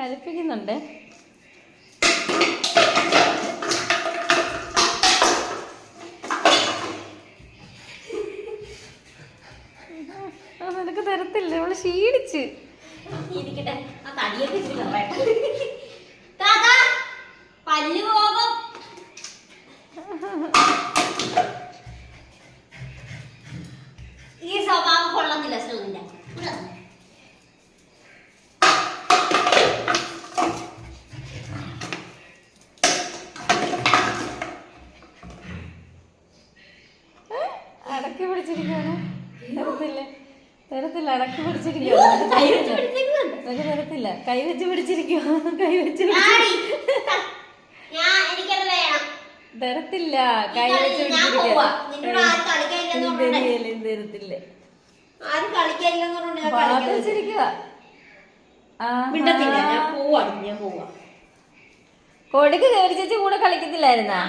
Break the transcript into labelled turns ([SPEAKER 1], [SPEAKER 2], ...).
[SPEAKER 1] കലിപ്പിക്കുന്നുണ്ട്. നിനക്ക് തരത്തില്ല, അവള് ക്ഷീണിച്ച്.
[SPEAKER 2] ഈ സ്വഭാവം കൊള്ളുന്നില്ല. സുനില
[SPEAKER 1] അടക്കി പിടിച്ചിരിക്കുകയാണ്. തരത്തില്ല, തരത്തില്ല, അടക്കി പിടിച്ചിരിക്കുകയാണ്. തരത്തില്ല, കൈവച്ച് പിടിച്ചിരിക്കുക. കൈവച്ച് തരത്തില്ല, കൈവച്ച് പിടിച്ചിരിക്കുക. തരത്തില്ല, പാത്തിരിക്കുക. കൊടിക്ക് കയറി ചേച്ചി കൂടെ കളിക്കത്തില്ലായിരുന്നാ?